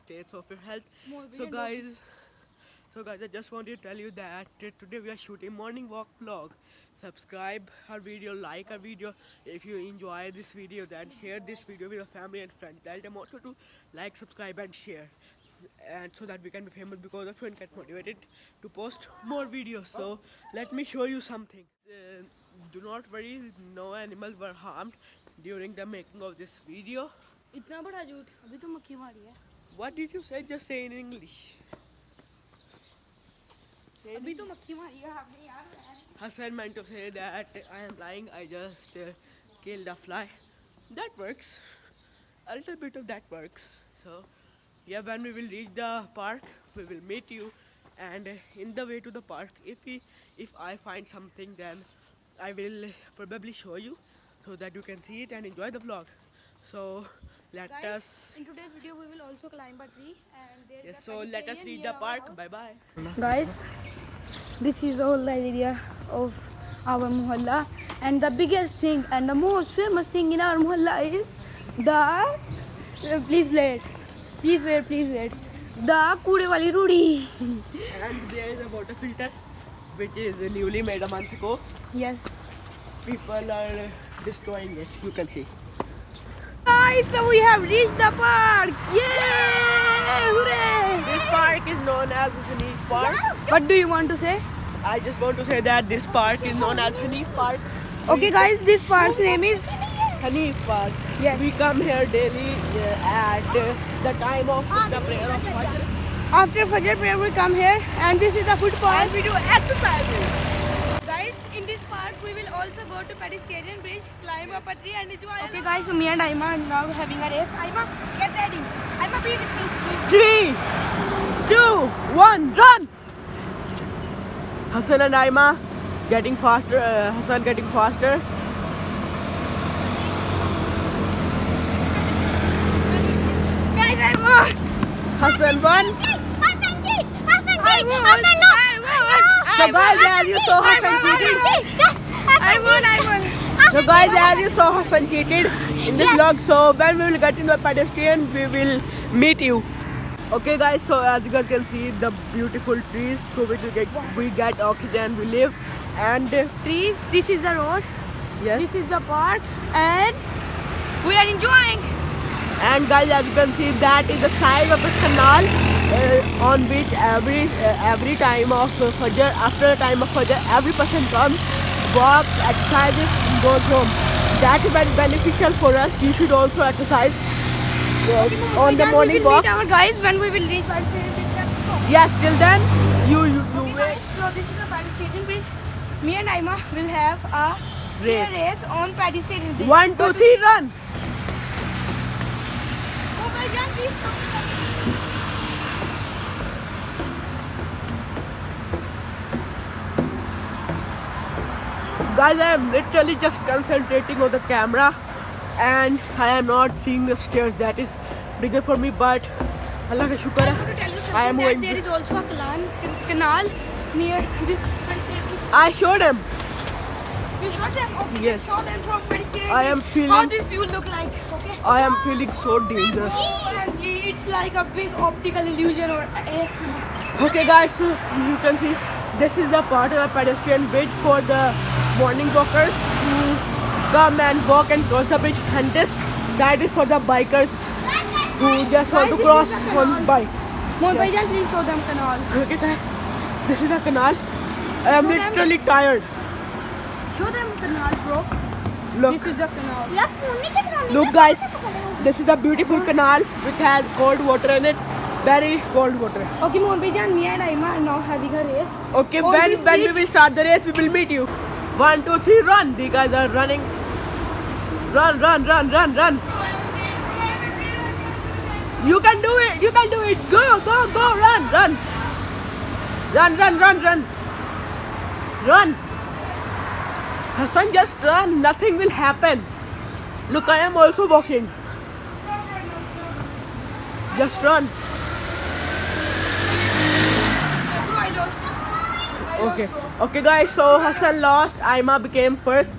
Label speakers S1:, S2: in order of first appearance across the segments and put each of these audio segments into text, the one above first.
S1: states of your health. So guys, I just wanted to tell you that today we are shooting morning walk vlog. Subscribe our video, like our video. If you enjoy this video, then share this video with your family and friends. Tell them also to like, subscribe and share. And so that we can be famous because of you and get motivated to post more videos. So let me show you something. Do not worry, no animals were harmed during the making of this video.
S2: इतना बड़ा झूठ अभी तो मक्खी मारी है
S1: What did you say? Just say in English.
S2: अभी तो मक्खी मारी है आपने यार
S1: Hassan meant to say that I am lying. I just killed a fly. That works. A little bit of that works. So yeah, when we will reach the park, we will meet you. And in the way to the park, if I find something, then I will probably show you so that you can see it and enjoy the vlog. So let
S2: Guys,
S1: us.
S2: in today's video we will also climb a tree and there
S1: Yes, so let us reach the park. Bye bye.
S2: Guys, this is all the area of our mohalla and the biggest thing and the most famous thing in our mohalla is the please wait the kude wali rudi.
S1: And there is a water filter which is newly made a month ago.
S2: Yes
S1: People are destroying it, you can see.
S2: guys, so we have reached the park. Yay! Hooray!
S1: This park is known as Hanif Park.
S2: What do you want to say?
S1: I just want to say that this park is known as Hanif Park.
S2: Okay guys, this park's name is
S1: Hanif Park.
S2: Yes.
S1: We come here daily at the time of the prayer of Fajr.
S2: after Fajr prayer we come here and this is a football.
S1: And we do exercises.
S2: Guys, in this park we will also go to pedestrian bridge, climb up a tree and enjoy. Okay guys, so me and Aima are now having a race. Aima, get ready. Aima, be with me.
S1: 3, 2, 1, run! Hassan and Aima getting faster. Hassan getting faster.
S2: Guys, I won.
S1: Hassan won.
S2: I won.
S1: So guys, as you saw Hassan cheated.
S2: I won.
S1: So guys, as you saw Hassan cheated in this vlog. So when we will get into a pedestrian, we will meet you. Okay guys, so as you guys can see the beautiful trees through which we get oxygen, we live. And
S2: Trees, this is the road.
S1: yes,
S2: This is the park and we are enjoying.
S1: and guys, as you can see, that is the side of the canal on which every time of Fajr, after the time of Fajr, every person comes, walks, exercises, and goes home. That is very beneficial for us. You should also exercise on the morning
S2: we will
S1: walk.
S2: meet our guys when we will reach pedestrian bridge.
S1: Yes, till then, you
S2: Okay
S1: wait.
S2: guys, so this is a pedestrian bridge. Me and Aima will have a stair race on pedestrian bridge.
S1: 1, 2, 3, run!
S2: Oh my God, please stop.
S1: Guys, I am literally just concentrating on the camera and I am not seeing the stairs. That is bigger for me, but Allah ka shukar
S2: I want to tell you
S1: I am
S2: something that
S1: going
S2: there
S1: to-
S2: is also a canal near this pedestrian bridge.
S1: I showed him.
S2: You shot them? Okay,
S1: Yes.
S2: show them from pedestrian
S1: I am
S2: bridge
S1: feeling-
S2: how this will look like, okay?
S1: I am feeling so dangerous.
S2: And it's like a big optical illusion or ASMR.
S1: Okay guys, so you can see this is the part of the pedestrian bridge for the morning walkers who come and walk and cross the bridge, and this side is for the bikers who just want to
S2: Guys,
S1: cross
S2: this is the
S1: on
S2: canal.
S1: bike.
S2: Mohit
S1: Yes.
S2: Bhaijan, please show them canal.
S1: Look at that. This is the canal. I am
S2: Show them.
S1: literally tired.
S2: Show them canal, bro.
S1: Look,
S2: This is the canal.
S1: look guys. This is the beautiful canal which has cold water in it. Very cold water.
S2: Okay, Mohit Bhaijan, me and Aima are now having a race.
S1: Okay,
S2: On
S1: when
S2: this
S1: we
S2: bridge.
S1: will start the race, we will meet you. 1, 2, 3, run! The guys are running. Run, run, run, run, run. You can do it. You can do it. Go, go, go. Run, run. Run, run, run, run. Run. Hassan, just run. Nothing will happen. Look, I am also walking. Just run.
S2: Bro, I lost.
S1: Okay. Okay, guys. So Hassan lost. Aima became first.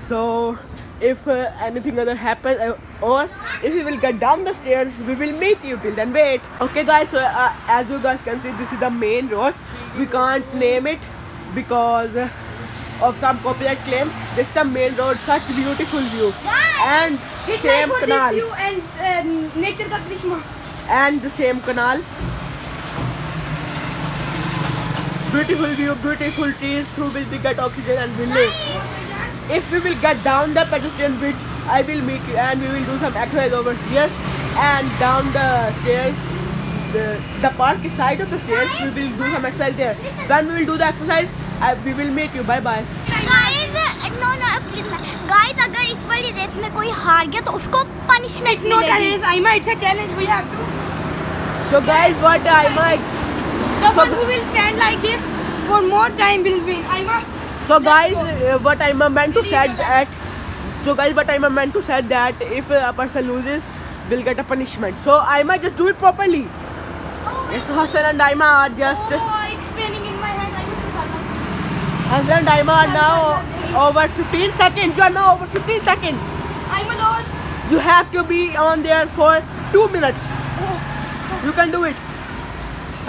S1: So if anything other happens, or if we will get down the stairs, we will meet you. Till then, wait. Okay, guys. So as you guys can see, this is the main road. We can't name it because of some copyright claims. This is the main road. Such beautiful view, and
S2: Hit
S1: same
S2: like for
S1: canal,
S2: this view and nature ka krishma.
S1: and the same canal. Beautiful view, beautiful trees. Who will be get oxygen and will live. If we will get down the pedestrian bridge, I will meet you, and we will do some exercise over here, and down the stairs. The park is side of the stairs. We will do some exercise there. When we will do the exercise, we will meet you. Bye bye.
S3: Guys अगर इस वाली race में कोई हार गया तो उसको punishment
S2: It's not a race, Aima. It's a challenge. We have to.
S1: So guys, what Aima?
S2: The one who will stand like this for more time will win. Aima.
S1: So guys, what Aima meant to said that. So guys, what Aima meant to said that if a person loses, will get a punishment. So Aima, just do it properly. Yes, Hassan and Aima are just.
S2: Oh, it's spinning in my head.
S1: Hassan and Aima are now over 15 seconds. You are now over 15 seconds.
S2: Aima lost.
S1: You have to be on there for 2 minutes. You can do it.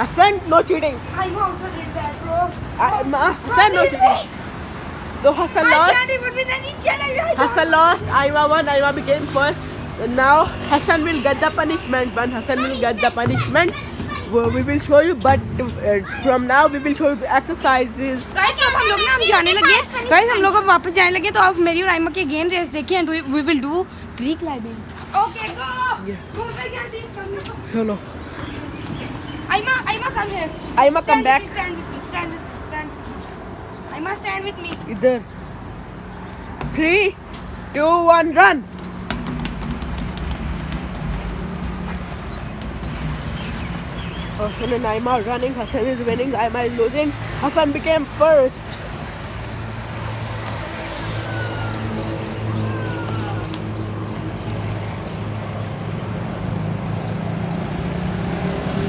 S1: Hassan, no cheating.
S2: Aima also did that, bro.
S1: Hassan, no cheating. So Hassan
S2: I
S1: lost.
S2: can't even win any challenge.
S1: Hassan lost. Aima won. Aima became first. Now Hassan will get the punishment. When Hassan will get the punishment, we will show you. But from now we will show you the exercises.
S2: Guys अब हम लोग ना हम जाने लगे guys हम लोग अब वापस जाने लगे तो आप मेरी और आइमा की अगेन रेस देखिए and we will do tree climbing okay go
S1: Chalo.
S2: Aima come here
S1: Aima, come back.
S2: stand with me Aima stand with me
S1: Idhar. 3, 2, 1, run. Hassan and Aima are running. Hassan is winning. Aima is losing. Hassan became first.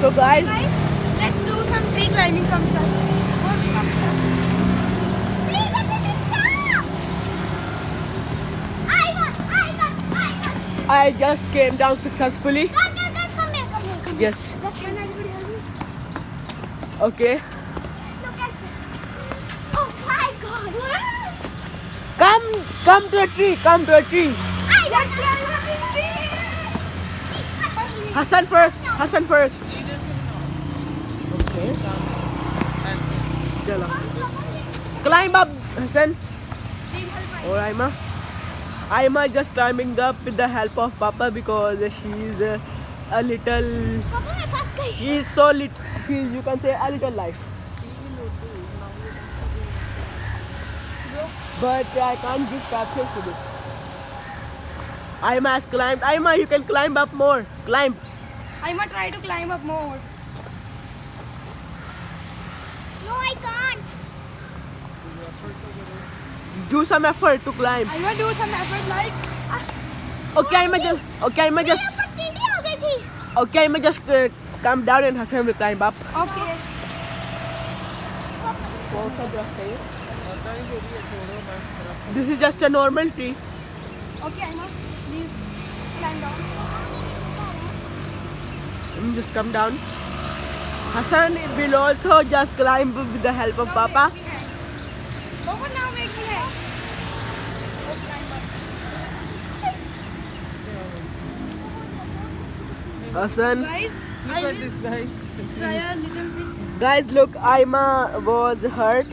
S1: So guys,
S2: let's do some tree climbing sometime
S1: I just came down successfully. Yes. Okay.
S3: Oh my god!
S1: Come to a tree. Come to a tree. Hassan first. Hassan first. Okay. Chalo. Climb up, Hassan. Or Aima. Aima just climbing up with the help of Papa because she's a little. She's so little. You can say a little life. But I can't give captions to this. Aima has climbed. Aima, you can climb up more. Climb.
S2: Aima try to climb up more
S3: No, I can't.
S1: Do some effort to climb.
S2: Aima do some effort like
S1: Okay, Aima just. Okay, Aima just.
S3: ऊपर TT हो गई थी.
S1: Okay, Aima just come down and Hassan will climb up.
S2: okay
S1: This is just a normal tree.
S2: okay Aima please climb down
S1: Just come down. Hassan will also just climb with the help of Papa.
S2: Papa now make me hand.
S1: Hassan.
S2: Guys, I will try a little bit.
S1: Guys, look, Aima was hurt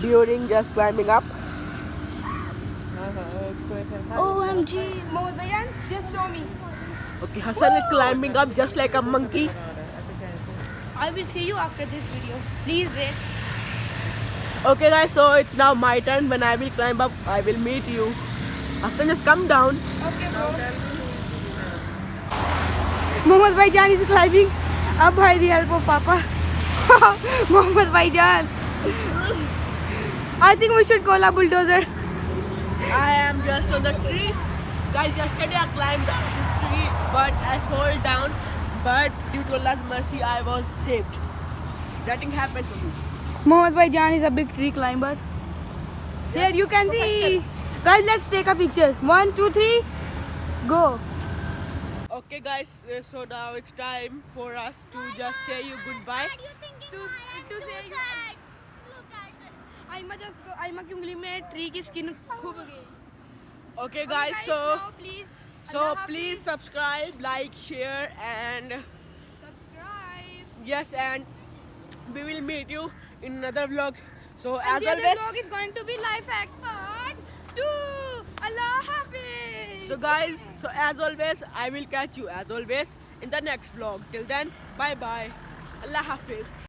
S1: during just climbing up.
S3: OMG.
S2: Mohit Bhaiya, just show me.
S1: Okay, Hassan is climbing up just like a monkey.
S2: I will see you after this video. Please wait.
S1: Okay guys, so it's now my turn. When I will climb up, I will meet you. Hassan, just come down.
S2: Okay, bro. Mohammed Bhaijan is climbing up by the help of Papa. Mohammed Bhaijan. I think we should call a bulldozer.
S1: I am just on the tree. Guys, yesterday I climbed up this tree, but I fell down. But due to Allah's mercy, I was saved. Nothing happened to me.
S2: Mohammed Bhaijan is a big tree climber. Here you can see Guys, let's take a picture. 1, 2, 3, go.
S1: Okay guys, so now it's time for us to just say you goodbye.
S2: To say Aima just go. Aima की उंगली में tree की skin खूब गई.
S1: Okay guys,
S2: now please.
S1: so
S2: Allah
S1: please
S2: Hafiz.
S1: subscribe, like, share, and
S2: Subscribe.
S1: yes, and we will meet you in another vlog. So
S2: And
S1: as
S2: the other
S1: always,
S2: vlog is going to be life expert 2. Allah Hafiz.
S1: so guys, so as always, I will catch you as always in the next vlog. Till then, bye bye. Allah Hafiz.